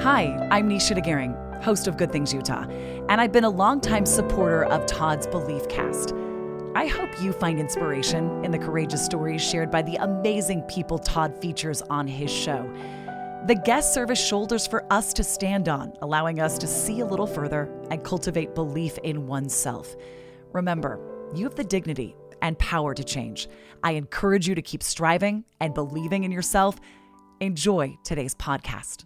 Hi, I'm Nisha DeGaring, host of Good Things Utah, and I've been a longtime supporter of Todd's Belief Cast. I hope you find inspiration in the courageous stories shared by the amazing people Todd features on his show. The guests serve as shoulders for us to stand on, allowing us to see a little further and cultivate belief in oneself. Remember, you have the dignity and power to change. I encourage you to keep striving and believing in yourself. Enjoy today's podcast.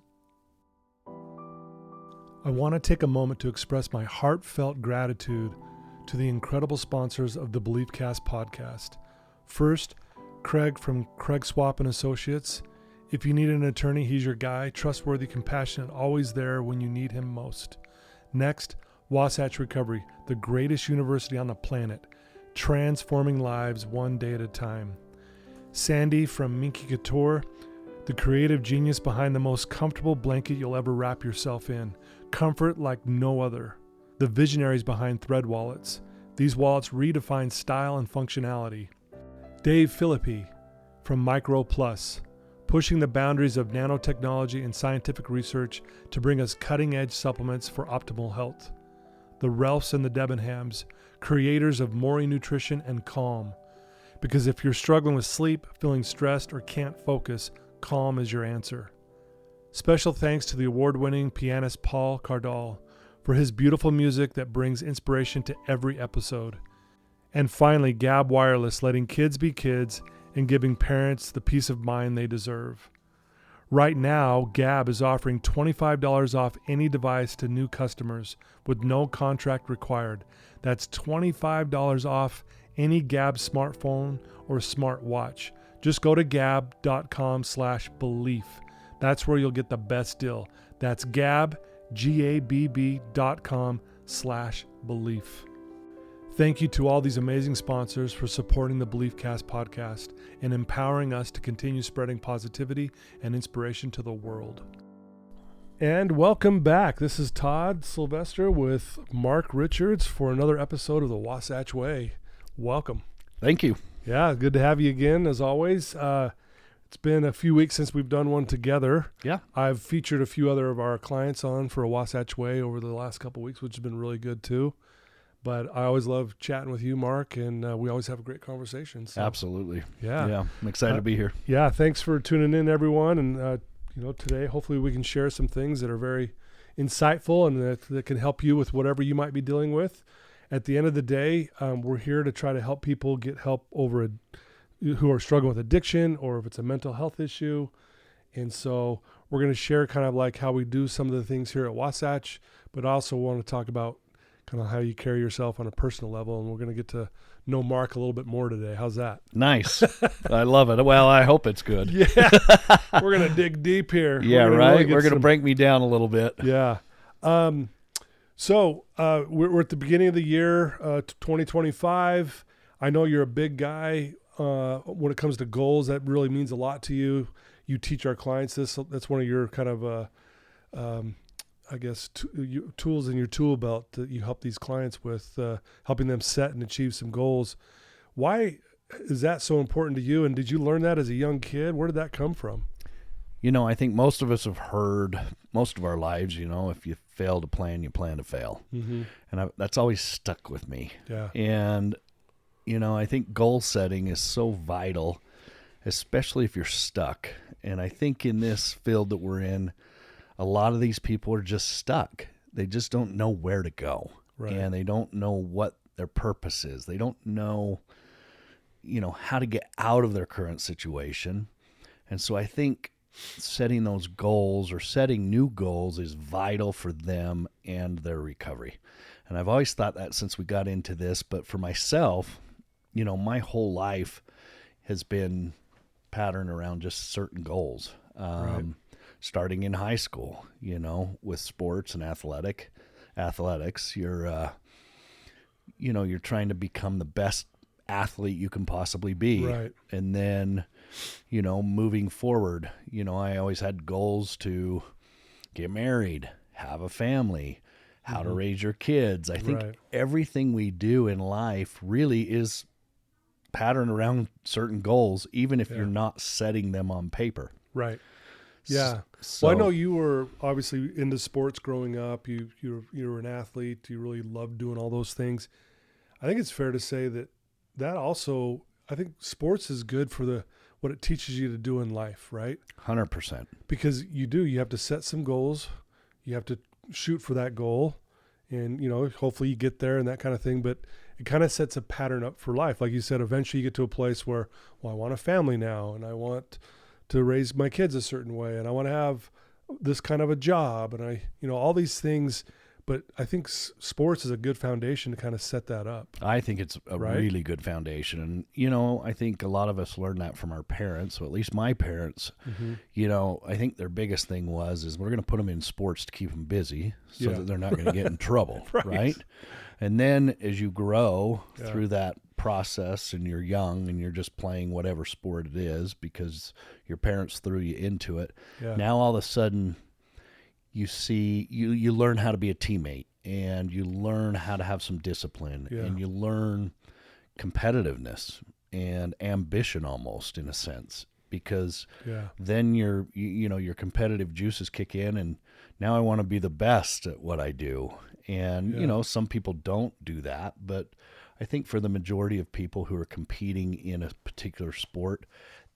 I want to take a moment to express my heartfelt gratitude to the incredible sponsors of the BeliefCast podcast. First, Craig from Craig Swapp and Associates. If you need an attorney, he's your guy. Trustworthy, compassionate, always there when you need him most. Next, Wasatch Recovery, the greatest university on the planet, transforming lives one day at a time. Sandy from Minky Couture, the creative genius behind the most comfortable blanket you'll ever wrap yourself in. Comfort like no other. The visionaries behind Thread wallets. These wallets redefine style and functionality. Dave Philippi from Micro Plus, pushing the boundaries of nanotechnology and scientific research to bring us cutting-edge supplements for optimal health. The Ralphs and the Debenhams, creators of Mori Nutrition and Calm. Because if you're struggling with sleep, feeling stressed, or can't focus, Calm is your answer. Special thanks to the award-winning pianist Paul Cardall for his beautiful music that brings inspiration to every episode. And finally, Gab Wireless, letting kids be kids and giving parents the peace of mind they deserve. Right now, Gab is offering $25 off any device to new customers with no contract required. That's $25 off any Gab smartphone or smartwatch. Just go to gab.com/belief. That's where you'll get the best deal. That's gabb.com/belief. Thank you to all these amazing sponsors for supporting the BeliefCast podcast and empowering us to continue spreading positivity and inspiration to the world. And welcome back. This is Todd Sylvester with Mark Richards for another episode of the Wasatch Way. Welcome. Thank you. Yeah, good to have you again, as always. It's been a few weeks since we've done one together. Yeah. I've featured a few other of our clients on for a Wasatch Way over the last couple of weeks, which has been really good too. But I always love chatting with you, Mark, and we always have a great conversation. So. Absolutely. Yeah. Yeah. I'm excited to be here. Yeah. Thanks for tuning in, everyone. And, today, hopefully we can share some things that are very insightful and that can help you with whatever you might be dealing with. At the end of the day, we're here to try to help people get help who are struggling with addiction or if it's a mental health issue. And so we're going to share kind of like how we do some of the things here at Wasatch, but I also want to talk about kind of how you carry yourself on a personal level. And we're going to get to know Mark a little bit more today. How's that? Nice. I love it. Well, I hope it's good. Yeah. We're going to dig deep here. Yeah, right. We're going to break me down a little bit. Yeah. So we're at the beginning of the year, 2025. I know you're a big guy when it comes to goals. That really means a lot to you. You teach our clients this. That's one of your kind of, tools in your tool belt that you help these clients with, helping them set and achieve some goals. Why is that so important to you? And did you learn that as a young kid? Where did that come from? I think most of us have heard most of our lives, if you fail to plan, you plan to fail. Mm-hmm. And that's always stuck with me. Yeah. And, I think goal setting is so vital, especially if you're stuck. And I think in this field that we're in, a lot of these people are just stuck. They just don't know where to go. Right. And they don't know what their purpose is. They don't know, how to get out of their current situation. And so I think setting those goals or setting new goals is vital for them and their recovery. And I've always thought that since we got into this, but for myself, my whole life has been patterned around just certain goals. Right. Starting in high school, with sports and athletics, you're trying to become the best athlete you can possibly be. Right. And then, moving forward, I always had goals to get married, have a family, how to raise your kids. I think everything we do in life really is patterned around certain goals, even if you're not setting them on paper. Right. Yeah. So, Well, I know you were obviously into sports growing up. You were an athlete. You really loved doing all those things. I think it's fair to say that also, I think sports is good for what it teaches you to do in life, right? 100%. Because you have to set some goals. You have to shoot for that goal, and hopefully you get there and that kind of thing. But it kind of sets a pattern up for life. Like you said, eventually you get to a place where, well, I want a family now, and I want to raise my kids a certain way, and I want to have this kind of a job, and all these things. But I think sports is a good foundation to kind of set that up. I think it's a right? really good foundation. And, I think a lot of us learned that from our parents, or at least my parents. Mm-hmm. I think their biggest thing is we're going to put them in sports to keep them busy so Yeah. that they're not going to get in trouble, Right. right? And then as you grow Yeah. through that process and you're young and you're just playing whatever sport it is because your parents threw you into it, Yeah. now all of a sudden you see you learn how to be a teammate, and you learn how to have some discipline, Yeah. and you learn competitiveness and ambition almost in a sense, because Yeah. then your competitive juices kick in, and now I want to be the best at what I do. And Yeah. some people don't do that, but I think for the majority of people who are competing in a particular sport,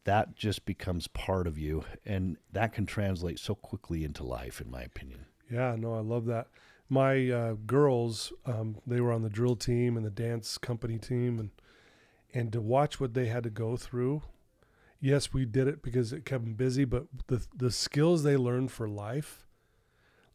that just becomes part of you, and that can translate so quickly into life, in my opinion. Yeah, no, I love that. My girls, they were on the drill team and the dance company team, and to watch what they had to go through. Yes, we did it because it kept them busy, but the skills they learned for life,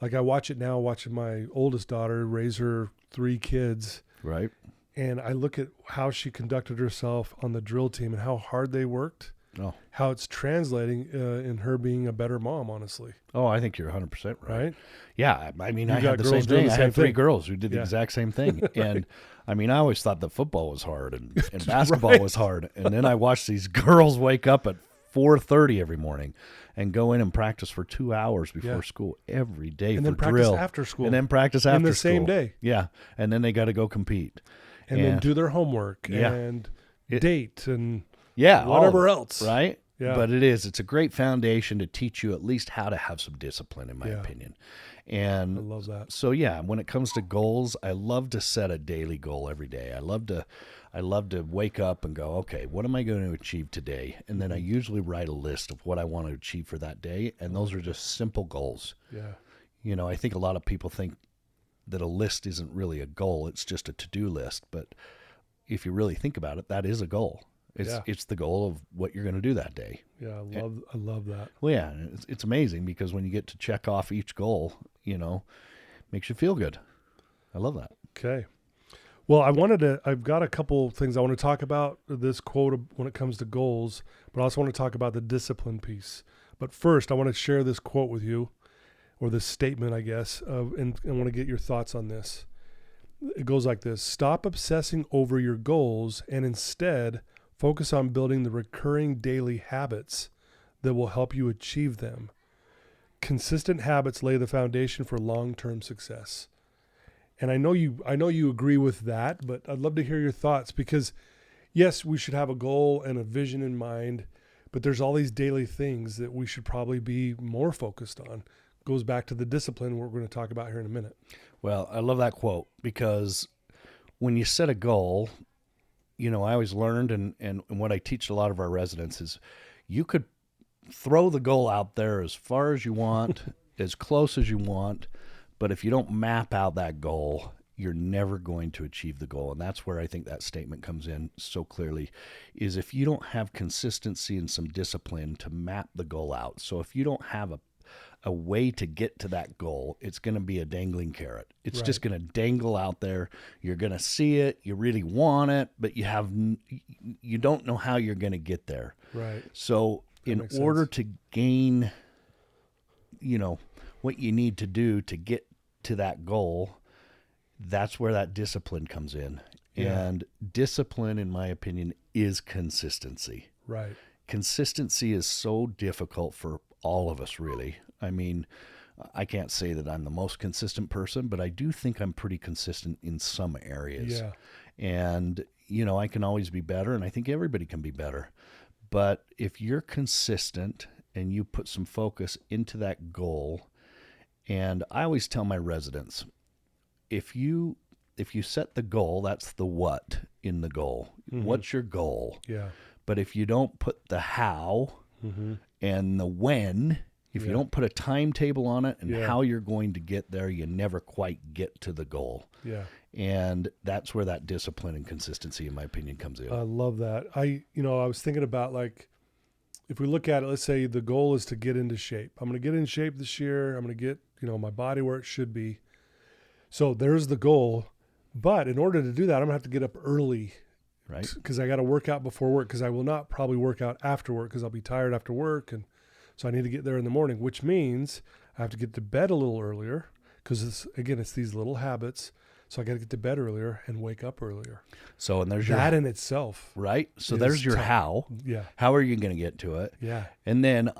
like I watch it now, watching my oldest daughter raise her 3 kids, Right? and I look at how she conducted herself on the drill team and how hard they worked, Oh, how it's translating in her being a better mom, honestly. I think you're 100% right. Right? Yeah, I mean, You I got had the same girls doing thing. the I same had 3 thing. girls who did the Yeah. exact same thing. And I mean, I always thought that football was hard and basketball Right. was hard. And then I watched these girls wake up at 4:30 every morning and go in and practice for 2 hours before Yeah. school every day And for then practice drill. after school. And then practice after in the school. same day. Yeah. And then they got to go compete. And then do their homework Yeah. and It- date and Yeah, all of whatever it, else. right? Yeah. But it's a great foundation to teach you at least how to have some discipline, in my Yeah. opinion. I And love that. so yeah, when it comes to goals, I love to set a daily goal every day. I love to wake up and go, okay, what am I going to achieve today? And then I usually write a list of what I want to achieve for that day, and those are just simple goals. Yeah. I think a lot of people think that a list isn't really a goal, it's just a to-do list, but if you really think about it, that is a goal. It's the goal of what you're going to do that day. Yeah. I love that. Well, yeah, it's amazing because when you get to check off each goal, makes you feel good. I love that. Okay. Well, I've got a couple things I want to talk about this quote when it comes to goals, but I also want to talk about the discipline piece. But first, I want to share this quote with you, or this statement, I guess, and I want to get your thoughts on this. It goes like this: stop obsessing over your goals and instead focus on building the recurring daily habits that will help you achieve them. Consistent habits lay the foundation for long-term success. And I know you agree with that, but I'd love to hear your thoughts because yes, we should have a goal and a vision in mind, but there's all these daily things that we should probably be more focused on. Goes back to the discipline we're going to talk about here in a minute. Well, I love that quote because when you set a goal, I always learned, and what I teach a lot of our residents is you could throw the goal out there as far as you want, as close as you want, but if you don't map out that goal, you're never going to achieve the goal. And that's where I think that statement comes in so clearly, is if you don't have consistency and some discipline to map the goal out. So if you don't have a way to get to that goal, it's going to be a dangling carrot. It's just going to dangle out there. You're going to see it. You really want it, but you don't know how you're going to get there. Right. So in order to gain, what you need to do to get to that goal, that's where that discipline comes in. Yeah. And discipline, in my opinion, is consistency. Right. Consistency is so difficult for all of us, really. I mean, I can't say that I'm the most consistent person, but I do think I'm pretty consistent in some areas. Yeah. And, I can always be better, and I think everybody can be better. But if you're consistent and you put some focus into that goal. And I always tell my residents, if you set the goal, that's the what in the goal. What's your goal? Yeah. But if you don't put the how and the when, if you don't put a timetable on it and how you're going to get there, you never quite get to the goal. Yeah. And that's where that discipline and consistency, in my opinion, comes in. I love that. I was thinking about, like, if we look at it, let's say the goal is to get into shape. I'm going to get in shape this year. I'm going to get, my body where it should be. So there's the goal. But in order to do that, I'm going to have to get up early. Right. Because I got to work out before work, because I will not probably work out after work because I'll be tired after work. And so I need to get there in the morning, which means I have to get to bed a little earlier because, it's these little habits. So I got to get to bed earlier and wake up earlier. So, and there's that in itself. Right. So there's your how. Yeah. How are you going to get to it? Yeah. And then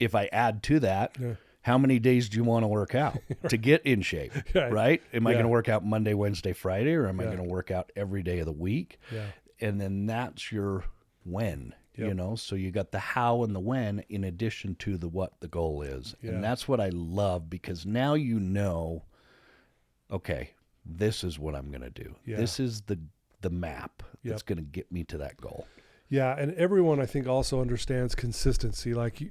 if I add to that, how many days do you want to work out to get in shape? Right. Am I going to work out Monday, Wednesday, Friday, or am I going to work out every day of the week? Yeah. And then that's your when, so you got the how and the when in addition to the what the goal is. Yeah. And that's what I love, because now okay, this is what I'm going to do. Yeah. This is the map that's going to get me to that goal. Yeah, and everyone, I think, also understands consistency. Like,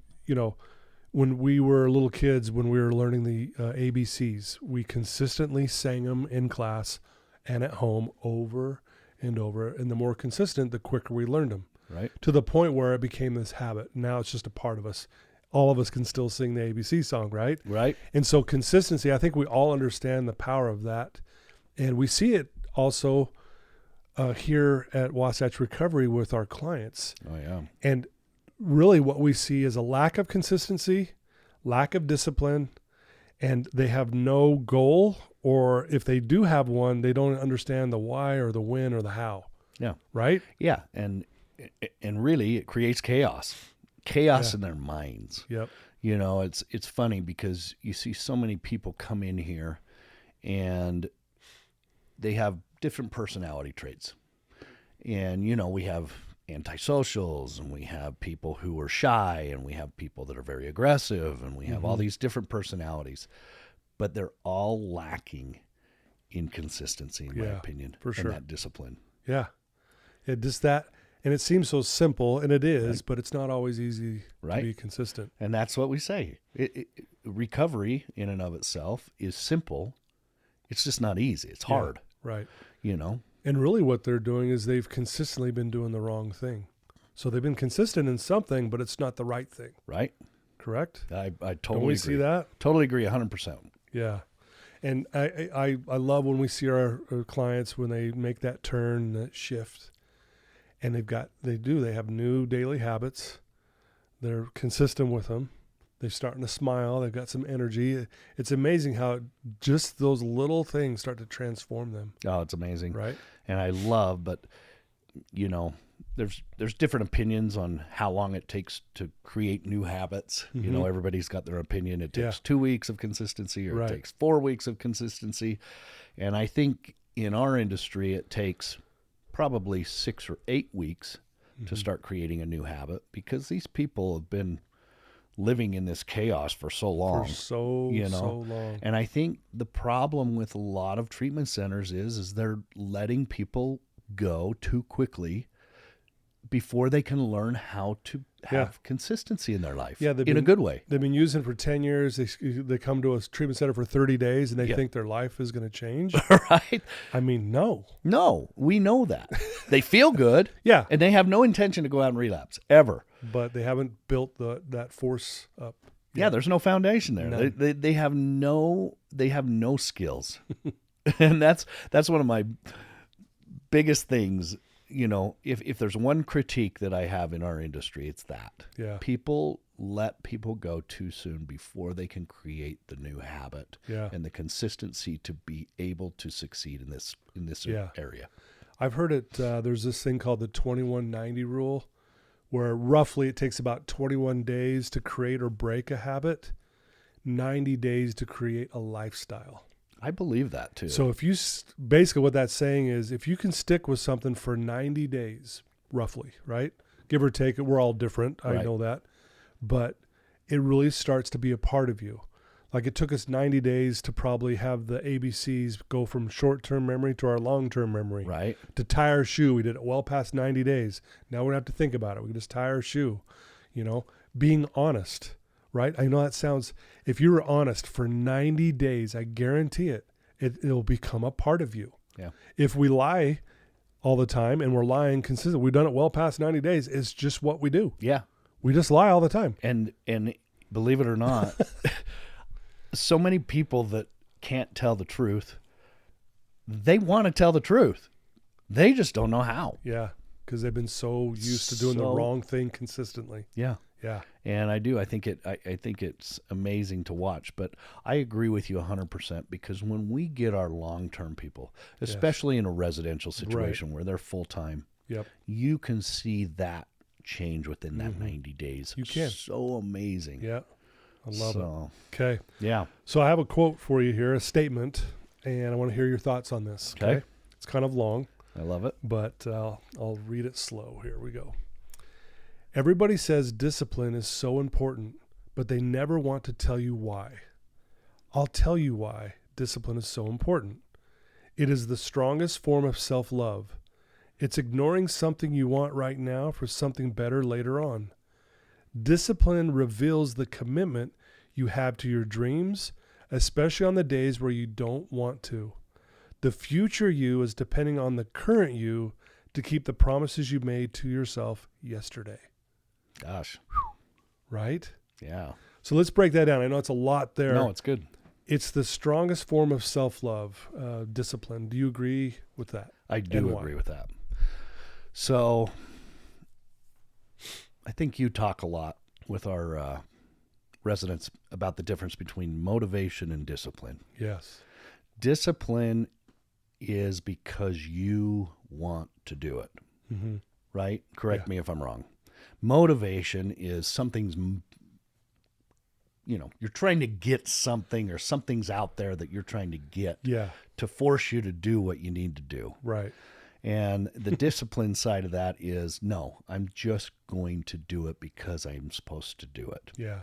when we were little kids, when we were learning the ABCs, we consistently sang them in class and at home over and over. And the more consistent, the quicker we learned them. Right. To the point where it became this habit. Now it's just a part of us. All of us can still sing the ABC song, right? Right. And so consistency, I think we all understand the power of that. And we see it also here at Wasatch Recovery with our clients. Oh, yeah. And really what we see is a lack of consistency, lack of discipline, and they have no goal, or if they do have one, they don't understand the why or the when or the how. Yeah. Right? Yeah. And really it creates chaos in their minds. Yep. It's funny because you see so many people come in here and they have different personality traits. And, we have antisocials, and we have people who are shy, and we have people that are very aggressive, and we have all these different personalities, but they're all lacking in consistency, in my opinion, for sure. and that discipline. Yeah. Just that. And it seems so simple, and it is, but it's not always easy to be consistent. And that's what we say. Recovery in and of itself is simple. It's just not easy. It's hard. Right. And really what they're doing is they've consistently been doing the wrong thing. So they've been consistent in something, but it's not the right thing. Right. Correct? I totally Don't we agree. see that? Totally agree 100%. Yeah. And I love when we see our clients when they make that turn, that shift, and they have new daily habits. They're consistent with them. They're starting to smile. They've got some energy. It's amazing how just those little things start to transform them. Oh, it's amazing. Right. And I love, but there's different opinions on how long it takes to create new habits. Everybody's got their opinion. It takes 2 weeks of consistency, or it takes 4 weeks of consistency. And I think in our industry, it takes probably 6 or 8 weeks to start creating a new habit, because these people have been living in this chaos for so long. So long. And I think the problem with a lot of treatment centers is they're letting people go too quickly before they can learn how to have consistency in their life. Yeah, in a good way. They've been using it for 10 years. They come to a treatment center for 30 days and they think their life is going to change. Right. I mean, no. No, we know that. They feel good. Yeah. And they have no intention to go out and relapse, ever. But they haven't built that force up. Yeah, there's no foundation there. They have no skills. And that's one of my biggest things. If there's one critique that I have in our industry, it's that. Yeah. People let people go too soon before they can create the new habit and the consistency to be able to succeed in this area. I've heard it. There's this thing called the 21-90 rule, where roughly it takes about 21 days to create or break a habit, 90 days to create a lifestyle. I believe that too. So if you basically what that's saying is if you can stick with something for 90 days, roughly, right? Give or take it, we're all different. I know that. but it really starts to be a part of you. Like it took us 90 days to probably have the ABCs go from short-term memory to our long-term memory. Right. To tie our shoe, we did it well past 90 days. Now we don't have to think about it. We can just tie our shoe, being honest, right? I know that sounds, if you were honest for 90 days, I guarantee it'll become a part of you. Yeah. If we lie all the time and we're lying consistently, we've done it well past 90 days. It's just what we do. Yeah. We just lie all the time. And believe it or not, so many people that can't tell the truth, they want to tell the truth. They just don't know how. Yeah, because they've been so used to doing the wrong thing consistently. Yeah. Yeah. And I do. I think it's amazing to watch. But I agree with you 100% because when we get our long-term people, especially in a residential situation where they're full-time, you can see that change within that 90 days. You can. So amazing. Yeah. I love it. Okay. Yeah. So I have a quote for you here, a statement, and I want to hear your thoughts on this. Okay. It's kind of long. I love it. But I'll read it slow. Here we go. Everybody says discipline is so important, but they never want to tell you why. I'll tell you why discipline is so important. It is the strongest form of self-love. It's ignoring something you want right now for something better later on. Discipline reveals the commitment you have to your dreams, especially on the days where you don't want to. The future you is depending on the current you to keep the promises you made to yourself yesterday. Gosh. Right? Yeah. So let's break that down. I know it's a lot there. No, it's good. It's the strongest form of self-love, discipline. Do you agree with that? I do agree with that. So I think you talk a lot with our residents about the difference between motivation and discipline. Yes. Discipline is because you want to do it, right? Correct me if I'm wrong. Motivation is something's, you're trying to get something or something's out there that you're trying to get to force you to do what you need to do. Right. And the discipline side of that is, no, I'm just going to do it because I'm supposed to do it. Yeah.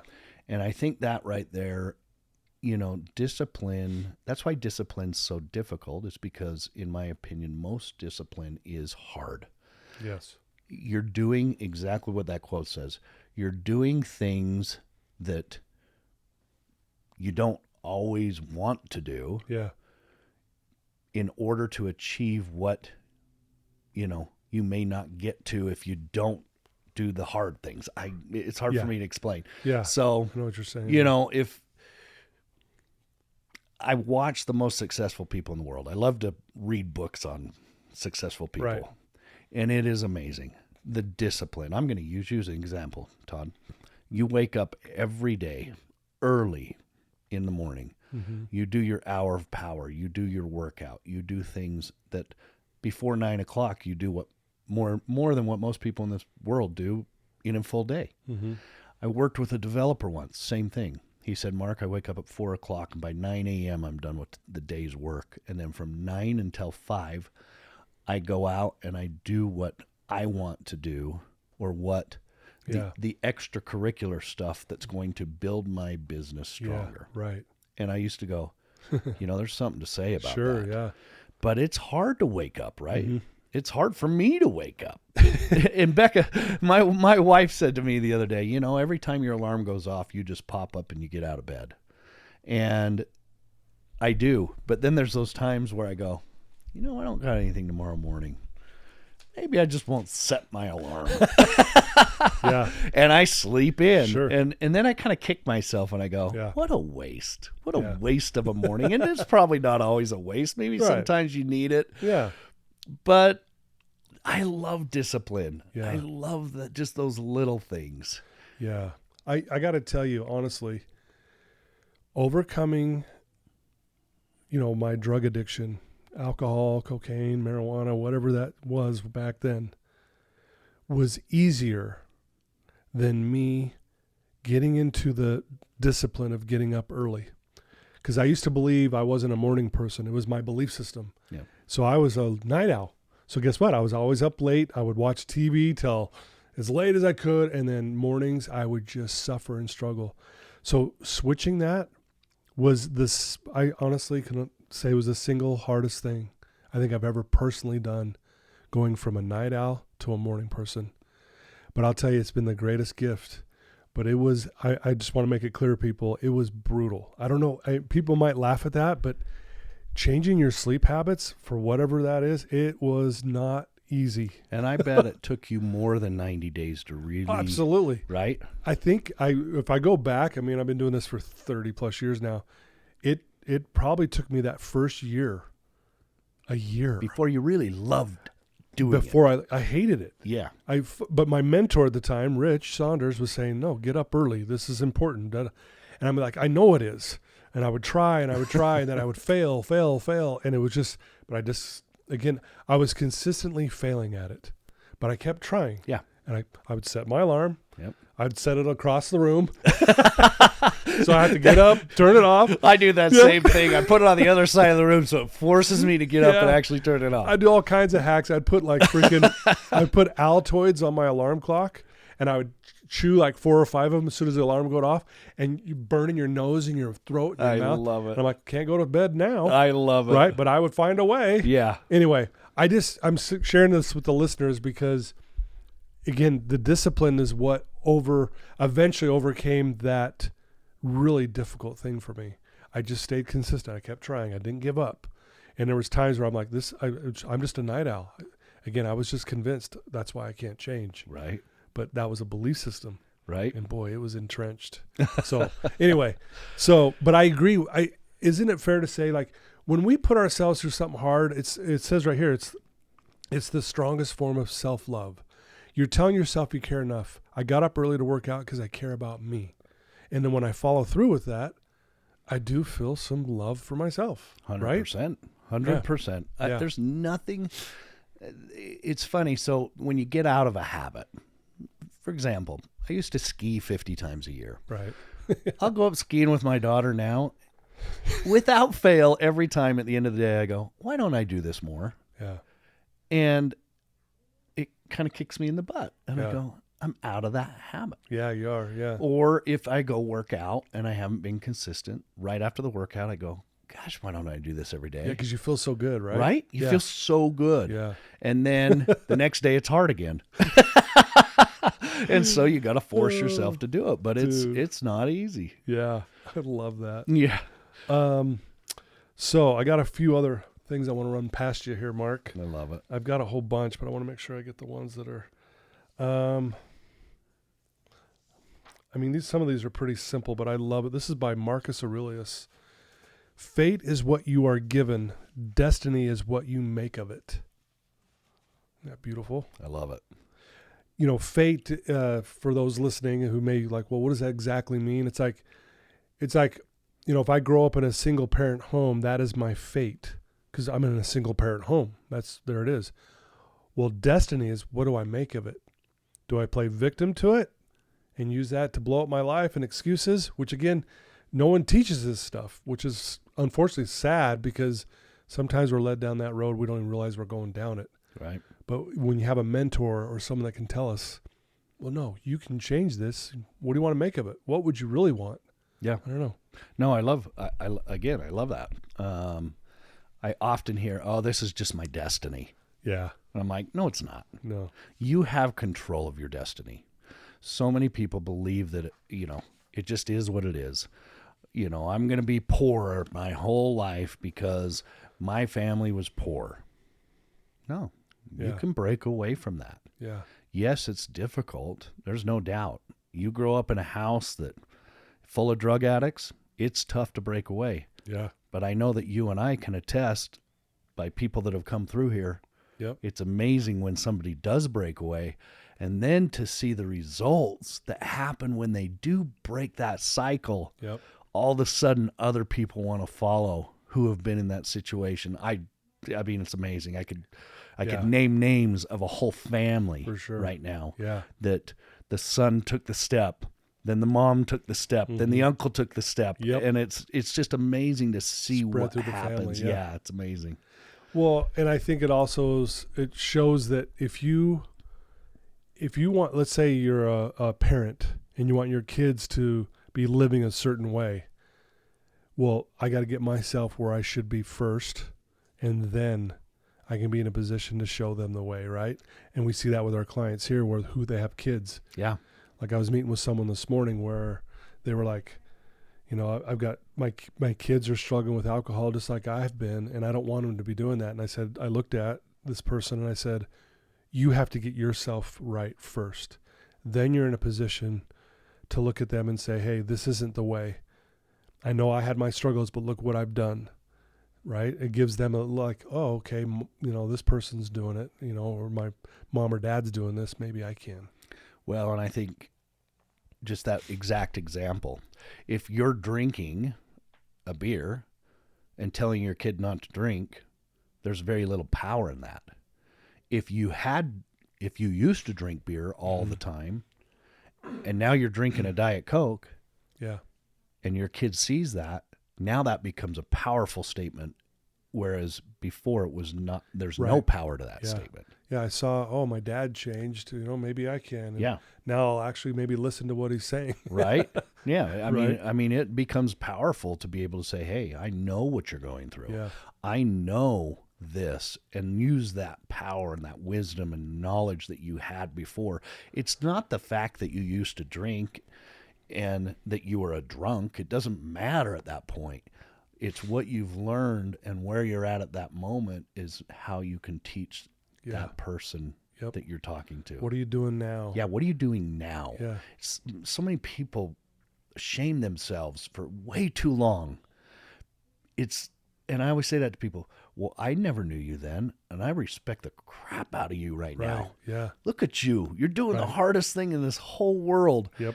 And I think that right there, discipline, that's why discipline's so difficult, is because, in my opinion, most discipline is hard. Yes. You're doing exactly what that quote says. You're doing things that you don't always want to do. Yeah. In order to achieve what, you may not get to if you don't do the hard things. It's hard for me to explain. Yeah. So, I know what you're saying. If I watch the most successful people in the world, I love to read books on successful people. Right. And it is amazing. The discipline. I'm going to use you as an example, Todd. You wake up every day early in the morning. Mm-hmm. You do your hour of power. You do your workout. You do things that before 9 o'clock, you do what more than what most people in this world do in a full day. Mm-hmm. I worked with a developer once. Same thing. He said, Mark, I wake up at 4 o'clock, and by 9 a.m., I'm done with the day's work. And then from 9 until 5, I go out and I do what I want to do, or what the extracurricular stuff that's going to build my business stronger. Yeah, right. And I used to go, there's something to say about that. Sure, yeah. But it's hard to wake up, right? Mm-hmm. It's hard for me to wake up. And Becca, my wife said to me the other day, every time your alarm goes off, you just pop up and you get out of bed. And I do. But then there's those times where I go, I don't got anything tomorrow morning. Maybe I just won't set my alarm. Yeah. And I sleep in. Sure. And then I kind of kick myself and I go, what a waste. What a waste of a morning. And it's probably not always a waste. Maybe sometimes you need it. Yeah. But I love discipline. Yeah. I love just those little things. Yeah. I got to tell you, honestly, overcoming, my drug addiction, alcohol, cocaine, marijuana, whatever that was back then, was easier than me getting into the discipline of getting up early. Because I used to believe I wasn't a morning person. It was my belief system. Yeah. So I was a night owl. So guess what? I was always up late. I would watch TV till as late as I could. And then mornings I would just suffer and struggle. So switching that was I honestly can say was the single hardest thing I think I've ever personally done, going from a night owl to a morning person. But I'll tell you, it's been the greatest gift. But it was, I just want to make it clear, people, it was brutal. I don't know, people might laugh at that, but changing your sleep habits for whatever that is, it was not easy. And I bet it took you more than 90 days to really. Absolutely. Right? I think if I go back, I mean, I've been doing this for 30 plus years now. It probably took me that first year, a year. Before you really loved doing it. Before I hated it. Yeah. But my mentor at the time, Rich Saunders, was saying, no, get up early. This is important. And I'm like, I know it is. And I would try and then I would fail. And it was just, again, I was consistently failing at it, but I kept trying. Yeah. And I would set my alarm. Yep. I'd set it across the room. So I have to get up, turn it off. I do that same thing. I put it on the other side of the room so it forces me to get up and actually turn it off. I do all kinds of hacks. I'd put I'd put Altoids on my alarm clock, and I would chew like 4 or 5 of them as soon as the alarm would go off, and you burn in your nose and your throat and your mouth. I love it. And I'm like, can't go to bed now. I love it. Right? But I would find a way. Yeah. Anyway, I'm sharing this with the listeners because, again, the discipline is what eventually overcame that really difficult thing for me. I just stayed consistent. I kept trying. I didn't give up. And there was times where I'm like, I'm just a night owl. Again, I was just convinced that's why I can't change. Right. But that was a belief system. Right. And boy, it was entrenched. So anyway, but I agree. Isn't it fair to say, like, when we put ourselves through something hard, it says right here, it's the strongest form of self-love. You're telling yourself you care enough. I got up early to work out because I care about me. And then when I follow through with that, I do feel some love for myself. 100%. Right? 100%. Yeah. There's nothing. It's funny. So when you get out of a habit, for example, I used to ski 50 times a year. Right. I'll go up skiing with my daughter now. Without fail, every time at the end of the day, I go, why don't I do this more? Yeah. And it kind of kicks me in the butt. And I go, I'm out of that habit. Yeah, you are. Yeah. Or if I go work out and I haven't been consistent, right after the workout, I go, gosh, why don't I do this every day? Yeah, because you feel so good, right? Right? You feel so good. Yeah. And then the next day it's hard again. And so you got to force yourself to do it, but it's not easy. Yeah. I love that. Yeah. So I got a few other things I want to run past you here, Mark. I love it. I've got a whole bunch, but I want to make sure I get the ones that are, some of these are pretty simple, but I love it. This is by Marcus Aurelius. Fate is what you are given. Destiny is what you make of it. Isn't that beautiful? I love it. Fate, for those listening who may like, well, what does that exactly mean? It's like, if I grow up in a single parent home, that is my fate because I'm in a single parent home. There it is. Well, destiny is, what do I make of it? Do I play victim to it and use that to blow up my life and excuses, which again, no one teaches this stuff, which is unfortunately sad because sometimes we're led down that road. We don't even realize we're going down it. Right. But when you have a mentor or someone that can tell us, well, no, you can change this. What do you want to make of it? What would you really want? Yeah. I don't know. No, I love that. I often hear, oh, this is just my destiny. Yeah. And I'm like, no, it's not. No. You have control of your destiny. So many people believe that, it just is what it is. I'm going to be poor my whole life because my family was poor. No, you can break away from that. Yeah. Yes, it's difficult. There's no doubt. You grow up in a house that full of drug addicts, it's tough to break away. Yeah. But I know that you and I can attest by people that have come through here. Yep. It's amazing when somebody does break away, and then to see the results that happen when they do break that cycle. Yep. All of a sudden other people want to follow who have been in that situation. I mean, it's amazing. I could name names of a whole family for sure right now. Yeah. That the son took the step, then the mom took the step, then the uncle took the step. Yep. And it's just amazing to see what happens. Family, yeah, it's amazing. Well, and I think it also shows that if you if you want, let's say you're a parent and you want your kids to be living a certain way, well, I got to get myself where I should be first, and then I can be in a position to show them the way, right? And we see that with our clients here, who they have kids. Yeah. Like I was meeting with someone this morning where they were like, I've got my kids are struggling with alcohol just like I've been, and I don't want them to be doing that. And I looked at this person and I said, you have to get yourself right first. Then you're in a position to look at them and say, hey, this isn't the way. I know I had my struggles, but look what I've done, right? It gives them oh, okay, this person's doing it, or my mom or dad's doing this. Maybe I can. Well, and I think just that exact example, if you're drinking a beer and telling your kid not to drink, there's very little power in that. If you used to drink beer all the time and now you're drinking a Diet Coke, yeah, and your kid sees that, now that becomes a powerful statement, whereas before it was not. There's no power to that statement. Yeah, I saw, my dad changed, maybe I can. And now I'll actually maybe listen to what he's saying. Right? Yeah. I mean, it becomes powerful to be able to say, hey, I know what you're going through. Yeah. I know this, and use that power and that wisdom and knowledge that you had before. It's not the fact that you used to drink and that you were a drunk. It doesn't matter at that point. It's what you've learned, and where you're at that moment is how you can teach that person that you're talking to. What are you doing now? Yeah, what are you doing now? Yeah. So many people shame themselves for way too long. And I always say that to people, well, I never knew you then, and I respect the crap out of you right now. Yeah. Look at you. You're doing the hardest thing in this whole world. Yep.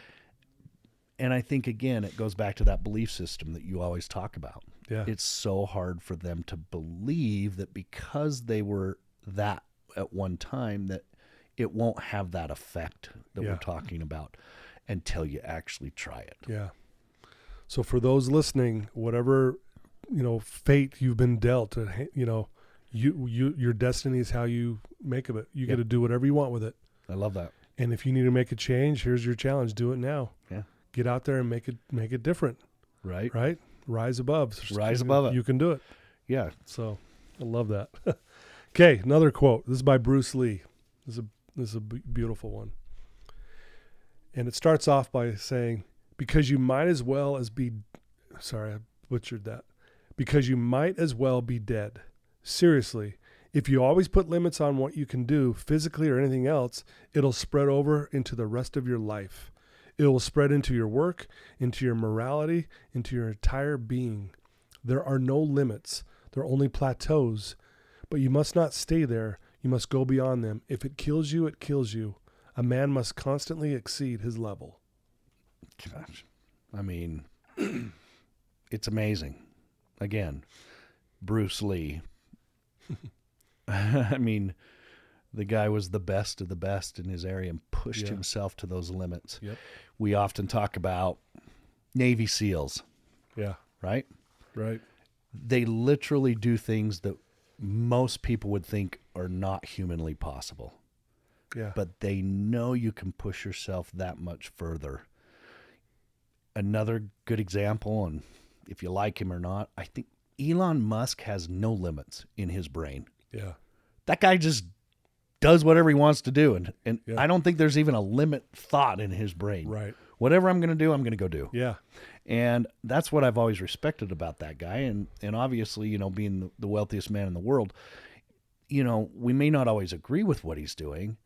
And I think, again, it goes back to that belief system that you always talk about. Yeah. It's so hard for them to believe that because they were that at one time, that it won't have that effect that we're talking about until you actually try it. Yeah. So for those listening, whatever, fate you've been dealt, your destiny is how you make of it. You get to do whatever you want with it. I love that. And if you need to make a change, here's your challenge. Do it now. Yeah. Get out there and make it different. Right. Right. Rise above. Rise above it. You can do it. Yeah. So I love that. Okay. Another quote. This is by Bruce Lee. This is a beautiful one. And it starts off by saying, because you might as well be dead. Seriously, if you always put limits on what you can do physically or anything else, it'll spread over into the rest of your life. It will spread into your work, into your morality, into your entire being. There are no limits. There are only plateaus. But you must not stay there. You must go beyond them. If it kills you, it kills you. A man must constantly exceed his level. Gosh. I mean, it's amazing. Again, Bruce Lee. I mean, the guy was the best of the best in his area and pushed himself to those limits. Yep. We often talk about Navy SEALs. Yeah. Right? Right. They literally do things that most people would think are not humanly possible. Yeah. But they know you can push yourself that much further. Another good example, and if you like him or not, I think Elon Musk has no limits in his brain. Yeah. That guy just does whatever he wants to do. And I don't think there's even a limit thought in his brain. Right. Whatever I'm going to do, I'm going to go do. Yeah. And that's what I've always respected about that guy. And obviously, being the wealthiest man in the world, we may not always agree with what he's doing,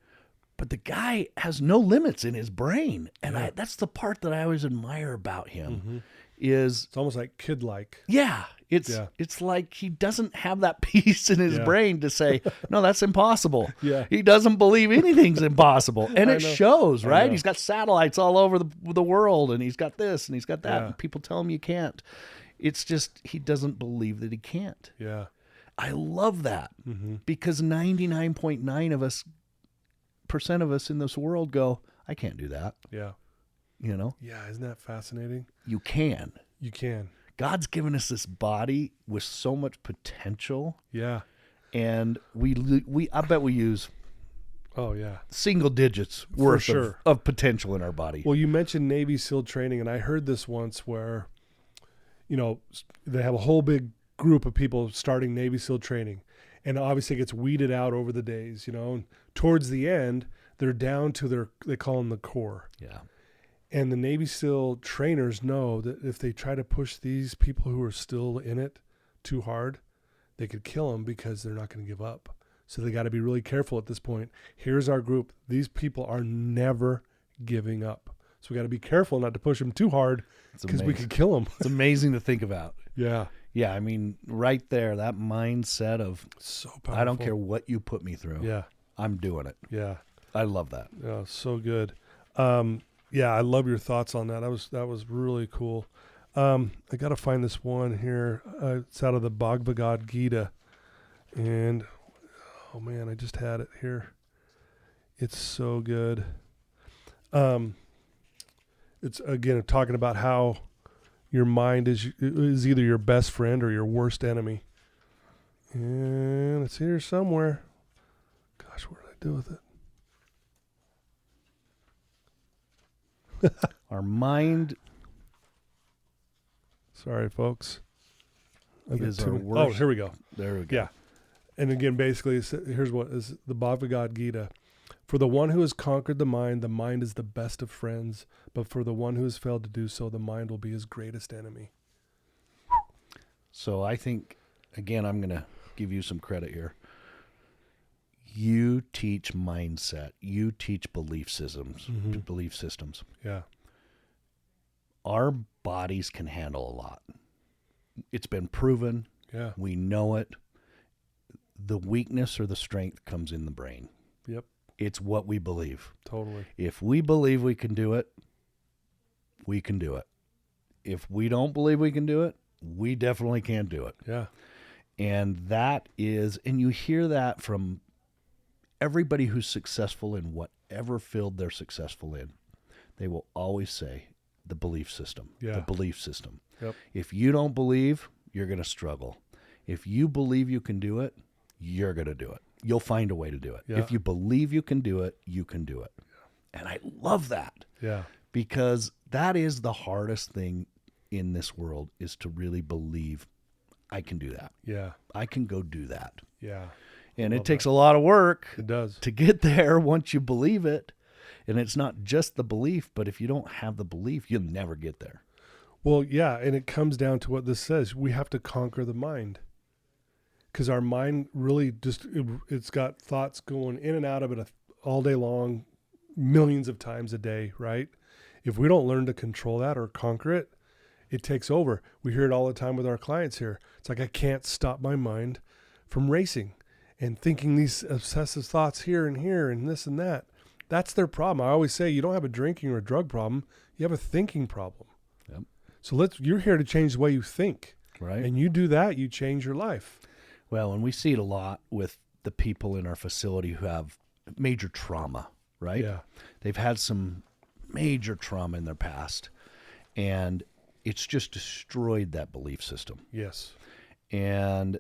but the guy has no limits in his brain. And that's the part that I always admire about him. Mm-hmm. Is it's almost like kid-like. Yeah. It's like he doesn't have that piece in his brain to say, no, that's impossible. Yeah. He doesn't believe anything's impossible. And it shows, right? He's got satellites all over the world, and he's got this and he's got that. And people tell him you can't. It's just he doesn't believe that he can't. Yeah. I love that because 99.9% of us in this world go, I can't do that. Yeah. Yeah, isn't that fascinating? You can. You can. God's given us this body with so much potential. Yeah. And I bet we use Oh, yeah. Single digits worth sure. of potential in our body. Well, you mentioned Navy SEAL training, and I heard this once where, they have a whole big group of people starting Navy SEAL training, and obviously it gets weeded out over the days, and towards the end, they're down to they call them the core. Yeah. And the Navy SEAL trainers know that if they try to push these people who are still in it too hard, they could kill them because they're not going to give up. So they got to be really careful at this point. Here's our group. These people are never giving up. So we got to be careful not to push them too hard because we could kill them. It's amazing to think about. Yeah. Yeah, I mean, right there, that mindset of, So powerful. I don't care what you put me through. Yeah. I'm doing it. Yeah. I love that. Yeah. So good. Yeah, I love your thoughts on that. That was really cool. I got to find this one here. It's out of the Bhagavad Gita. And, oh man, I just had it here. It's so good. It's, again, talking about how your mind is either your best friend or your worst enemy. And it's here somewhere. Gosh, what did I do with it? Our mind Sorry, folks. is our Oh, worst. here we go. There we go. Yeah. And again, basically, here's what is the Bhagavad Gita. For the one who has conquered the mind is the best of friends. But for the one who has failed to do so, the mind will be his greatest enemy. So I think, again, I'm going to give you some credit here. You teach mindset. You teach belief systems. Mm-hmm. Belief systems. Yeah. Our bodies can handle a lot. It's been proven. Yeah. We know it. The weakness or the strength comes in the brain. Yep. It's what we believe. Totally. If we believe we can do it, we can do it. If we don't believe we can do it, we definitely can't do it. Yeah. And that is, and you hear that from everybody who's successful in whatever field they're successful in. They will always say the belief system. Yeah. The belief system. Yep. If you don't believe, you're going to struggle. If you believe you can do it, you're going to do it. You'll find a way to do it. Yeah. If you believe you can do it, you can do it. Yeah. And I love that. Yeah. Because that is the hardest thing in this world, is to really believe I can do that. Yeah. I can go do that. Yeah. And it takes a lot of work It does. to get there once you believe it. And it's not just the belief, but if you don't have the belief, you'll never get there. Well, yeah. And it comes down to what this says. We have to conquer the mind. Because our mind really just, it's got thoughts going in and out of it all day long, millions of times a day, right? If we don't learn to control that or conquer it, it takes over. We hear it all the time with our clients here. It's like, I can't stop my mind from racing and thinking these obsessive thoughts here and this and that. That's their problem. I always say, you don't have a drinking or a drug problem. You have a thinking problem. Yep. So you're here to change the way you think. Right. And you do that, you change your life. Well, and we see it a lot with the people in our facility who have major trauma, right? Yeah. They've had some major trauma in their past, and it's just destroyed that belief system. Yes. And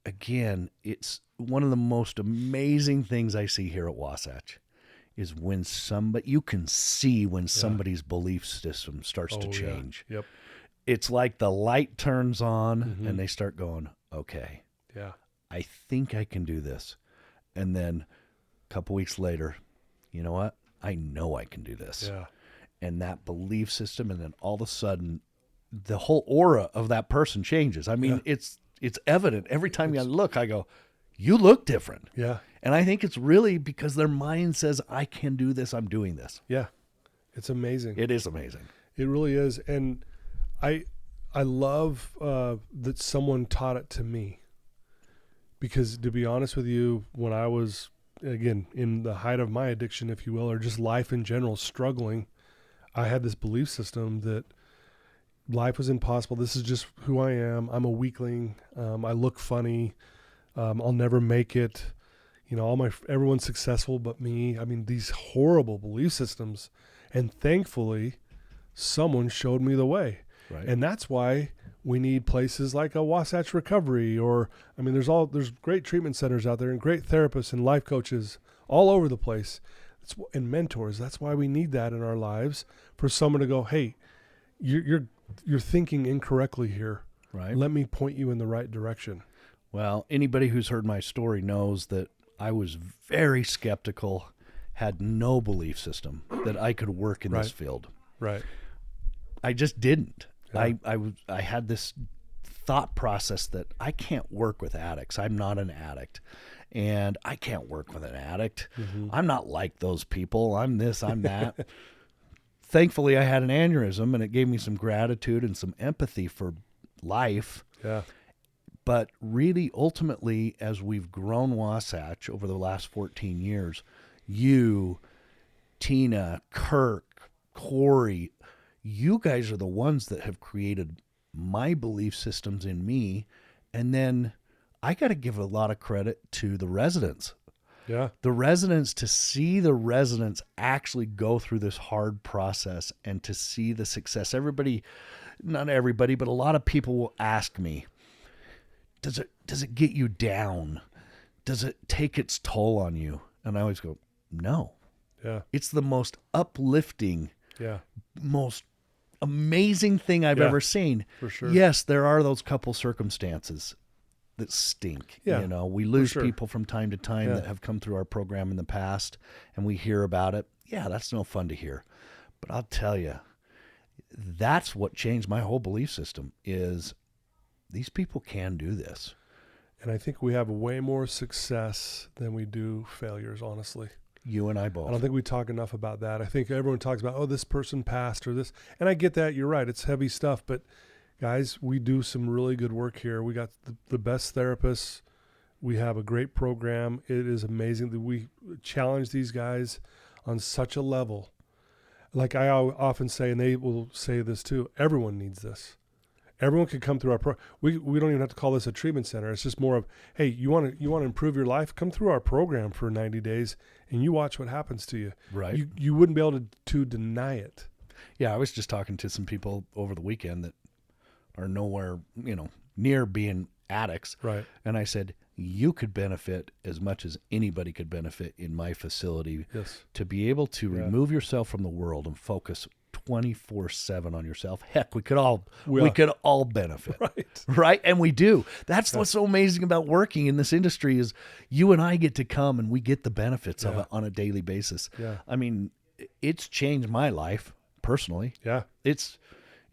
again, it's one of the most amazing things I see here at Wasatch is when you can see when somebody's belief system starts to change. Yeah. Yep. It's like the light turns on and they start going, okay, Yeah. I think I can do this. And then a couple weeks later, you know what? I know I can do this. Yeah. And that belief system, and then all of a sudden, the whole aura of that person changes. I mean, it's evident. Every time I look, I go, you look different. Yeah. And I think it's really because their mind says, I can do this. I'm doing this. Yeah. It's amazing. It is amazing. It really is. And I love that someone taught it to me, because to be honest with you, when I was, again, in the height of my addiction, if you will, or just life in general, struggling, I had this belief system that life was impossible. This is just who I am. I'm a weakling. I look funny. I'll never make it. You know, everyone's successful but me. I mean, these horrible belief systems. And thankfully, someone showed me the way. Right. And that's why we need places like a Wasatch Recovery, or, I mean, there's great treatment centers out there and great therapists and life coaches all over the place. And mentors, that's why we need that in our lives, for someone to go, hey, you're thinking incorrectly here. Right. Let me point you in the right direction. Well, anybody who's heard my story knows that I was very skeptical, had no belief system that I could work in this field. Right. I just didn't. Yeah. I had this thought process that I can't work with addicts. I'm not an addict. And I can't work with an addict. Mm-hmm. I'm not like those people. I'm this, I'm that. Thankfully, I had an aneurysm, and it gave me some gratitude and some empathy for life. Yeah. But really, ultimately, as we've grown Wasatch over the last 14 years, you, Tina, Kirk, Corey, you guys are the ones that have created my belief systems in me. And then I got to give a lot of credit to the residents. Yeah. The residents, to see the residents actually go through this hard process and to see the success. Everybody, not everybody, but a lot of people will ask me, does it get you down? Does it take its toll on you? And I always go, no. Yeah. It's the most uplifting, Yeah. most amazing thing I've ever seen. For sure. Yes, there are those couple circumstances that stink. Yeah, You know, we lose sure. people from time to time Yeah. that have come through our program in the past, and we hear about it. Yeah, that's no fun to hear. But I'll tell you, that's what changed my whole belief system, is these people can do this. And I think we have way more success than we do failures, honestly. You and I both. I don't think we talk enough about that. I think everyone talks about, oh, this person passed or this. And I get that. You're right. It's heavy stuff. But guys, we do some really good work here. We got the best therapists. We have a great program. It is amazing that we challenge these guys on such a level. Like I often say, and they will say this too, everyone needs this. Everyone could come through our program. We don't even have to call this a treatment center. It's just more of, hey, you want to improve your life? Come through our program for 90 days and you watch what happens to you. Right. You wouldn't be able to deny it. Yeah, I was just talking to some people over the weekend that are nowhere, near being addicts. Right. And I said, you could benefit as much as anybody could benefit in my facility. Yes. To be able to remove yourself from the world and focus 24/7 on yourself. Heck, we could all benefit. Right. Right? And we do. That's what's so amazing about working in this industry, is you and I get to come and we get the benefits of it on a daily basis. Yeah. I mean, it's changed my life personally. Yeah.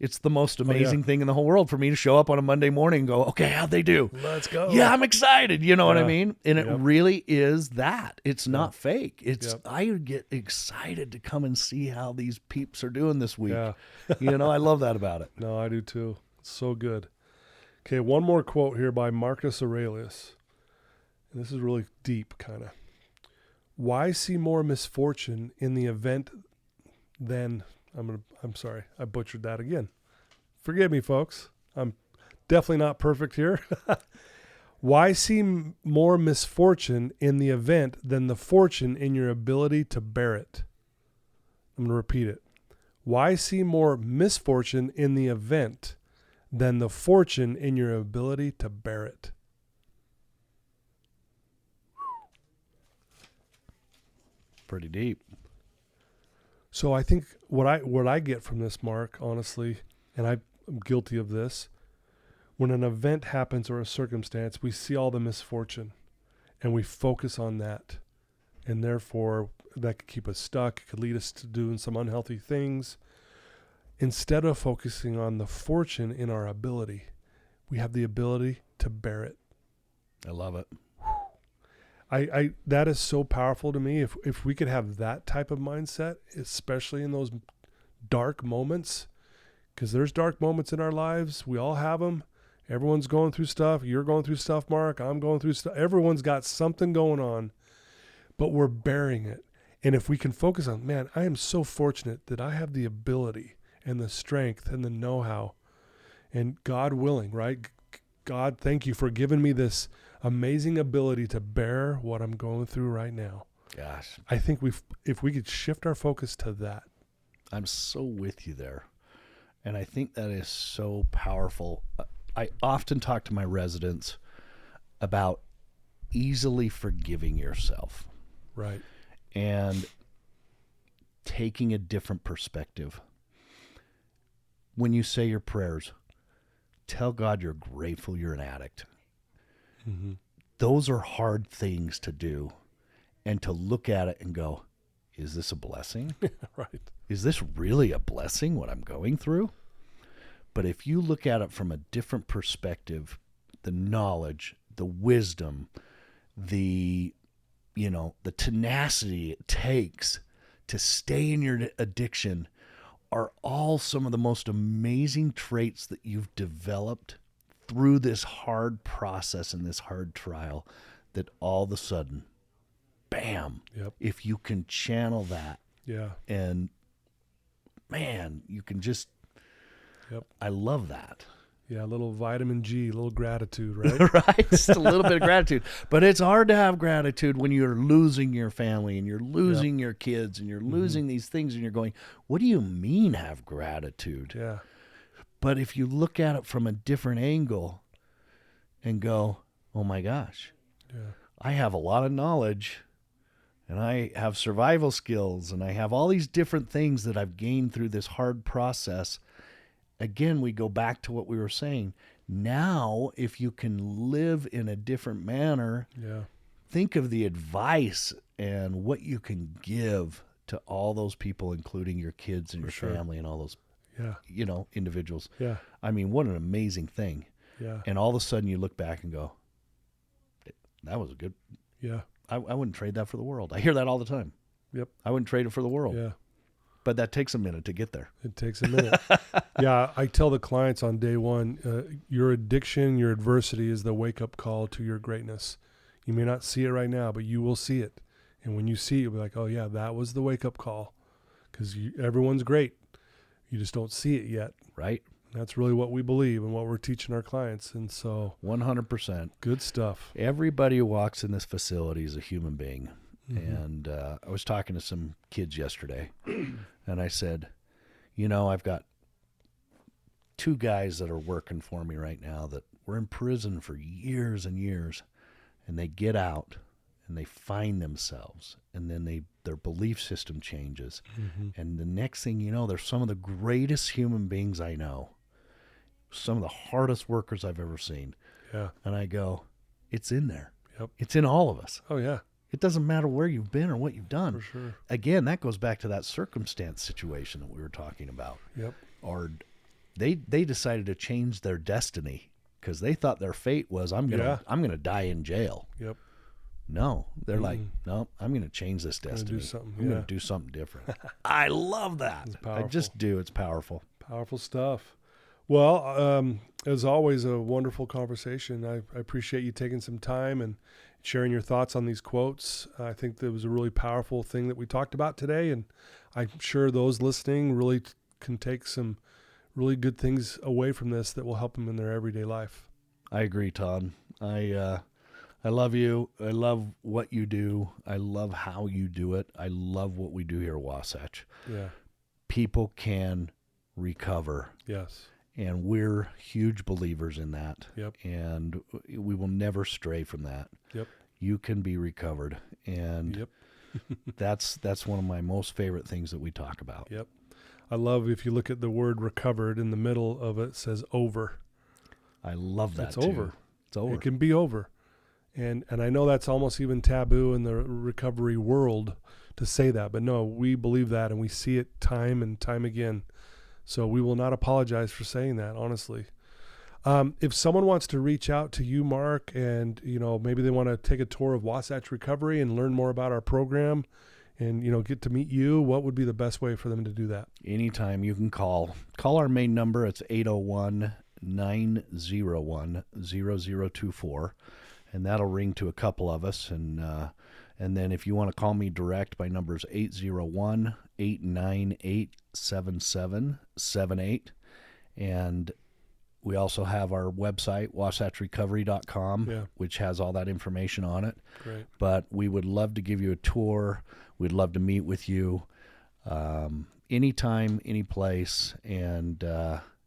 It's the most amazing thing in the whole world for me to show up on a Monday morning and go, okay, how'd they do? Let's go. Yeah, I'm excited. You know what I Yeah. mean? And it Yep. really is that. It's not fake. It's Yep. I get excited to come and see how these peeps are doing this week. Yeah. I love that about it. No, I do too. It's so good. Okay, one more quote here by Marcus Aurelius. And this is really deep, kind of. Why see more misfortune in the event than... I'm sorry, I butchered that again. Forgive me, folks. I'm definitely not perfect here. Why see more misfortune in the event than the fortune in your ability to bear it? I'm going to repeat it. Why see more misfortune in the event than the fortune in your ability to bear it? Pretty deep. So I think what I get from this, Mark, honestly, and I'm guilty of this, when an event happens or a circumstance, we see all the misfortune and we focus on that. And therefore, that could keep us stuck. It could lead us to doing some unhealthy things. Instead of focusing on the fortune in our ability, we have the ability to bear it. I love it. I that is so powerful to me. If we could have that type of mindset, especially in those dark moments, because there's dark moments in our lives. We all have them. Everyone's going through stuff. You're going through stuff, Mark. I'm going through stuff. Everyone's got something going on, but we're bearing it. And if we can focus on, man, I am so fortunate that I have the ability and the strength and the know-how, and God willing, right? God, thank you for giving me this amazing ability to bear what I'm going through right now. Gosh, I think if we could shift our focus to that. I'm so with you there. And I think that is so powerful. I often talk to my residents about easily forgiving yourself. Right. And taking a different perspective. When you say your prayers, tell God you're grateful you're an addict. Mm-hmm. Those are hard things to do, and to look at it and go, is this a blessing? Right. Is this really a blessing, what I'm going through? But if you look at it from a different perspective, the knowledge, the wisdom, the tenacity it takes to stay in your addiction are all some of the most amazing traits that you've developed through this hard process and this hard trial, that all of a sudden, bam, Yep. if you can channel that, Yeah. and man, you can just, Yep. I love that. Yeah, a little vitamin G, a little gratitude, right? Right? Just a little bit of gratitude. But it's hard to have gratitude when you're losing your family and you're losing your kids and you're losing these things, and you're going, what do you mean have gratitude? Yeah. But if you look at it from a different angle and go, oh my gosh, Yeah. I have a lot of knowledge, and I have survival skills, and I have all these different things that I've gained through this hard process. Again, we go back to what we were saying. Now, if you can live in a different manner, Yeah. think of the advice and what you can give to all those people, including your kids and For your sure. family and all those, Yeah. individuals. Yeah. I mean, what an amazing thing. Yeah. And all of a sudden you look back and go, that was a good, Yeah. I wouldn't trade that for the world. I hear that all the time. Yep. I wouldn't trade it for the world. Yeah. But that takes a minute to get there. It takes a minute. Yeah, I tell the clients on day one, your addiction, your adversity is the wake-up call to your greatness. You may not see it right now, but you will see it. And when you see it, you'll be like, oh, yeah, that was the wake-up call. Because everyone's great. You just don't see it yet. Right? That's really what we believe and what we're teaching our clients. And so 100%. good stuff. Everybody who walks in this facility is a human being. Mm-hmm. And I was talking to some kids yesterday, and I said, I've got 2 guys that are working for me right now that were in prison for years and years, and they get out and they find themselves, and then their belief system changes. Mm-hmm. And the next thing you know, they're some of the greatest human beings I know, some of the hardest workers I've ever seen. Yeah. And I go, it's in there. Yep. It's in all of us. Oh, yeah. It doesn't matter where you've been or what you've done. For sure. Again, that goes back to that circumstance situation that we were talking about. Yep. Or they decided to change their destiny because they thought their fate was, I'm gonna die in jail. Yep. No, they're like, no, I'm gonna change this destiny. I'm gonna do something different. I love that. I just do. It's powerful. Powerful stuff. Well, as always, a wonderful conversation. I appreciate you taking some time and sharing your thoughts on these quotes. I think that was a really powerful thing that we talked about today, and I'm sure those listening really can take some really good things away from this that will help them in their everyday life. I agree, Todd. I love you. I love what you do. I love how you do it. I love what we do here at Wasatch. Yeah. People can recover. Yes. And we're huge believers in that. Yep. And we will never stray from that. Yep. You can be recovered. And Yep. that's one of my most favorite things that we talk about. Yep. I love if you look at the word recovered, in the middle of it says over. I love that. It's too. over. It's over. It can be over. And I know that's almost even taboo in the recovery world to say that, but no, we believe that and we see it time and time again. So we will not apologize for saying that, honestly. If someone wants to reach out to you, Mark, and maybe they want to take a tour of Wasatch Recovery and learn more about our program and get to meet you, what would be the best way for them to do that? Anytime you can call our main number. It's 801-901-0024, and that'll ring to a couple of us. And then if you want to call me direct, my number is 801-898-7778. And we also have our website, wasatchrecovery.com, which has all that information on it. Great. But we would love to give you a tour. We'd love to meet with you anytime, any place. And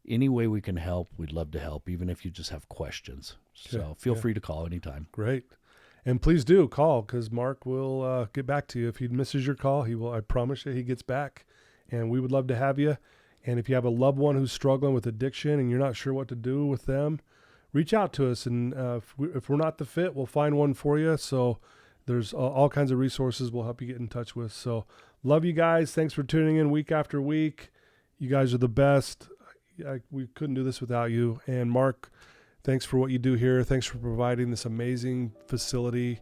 any way we can help, we'd love to help, even if you just have questions. So feel free to call anytime. Great. And please do call, because Mark will get back to you. If he misses your call, he will. I promise you he gets back. And we would love to have you. And if you have a loved one who's struggling with addiction and you're not sure what to do with them, reach out to us. And if we're not the fit, we'll find one for you. So there's all kinds of resources we'll help you get in touch with. So love you guys. Thanks for tuning in week after week. You guys are the best. We couldn't do this without you. And Mark, thanks for what you do here. Thanks for providing this amazing facility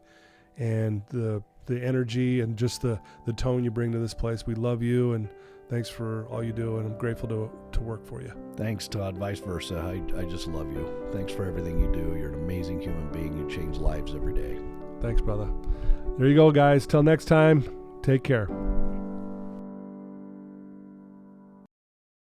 and the energy and just the tone you bring to this place. We love you, and thanks for all you do, and I'm grateful to work for you. Thanks, Todd. Vice versa. I just love you. Thanks for everything you do. You're an amazing human being. You change lives every day. Thanks, brother. There you go, guys. Till next time, take care.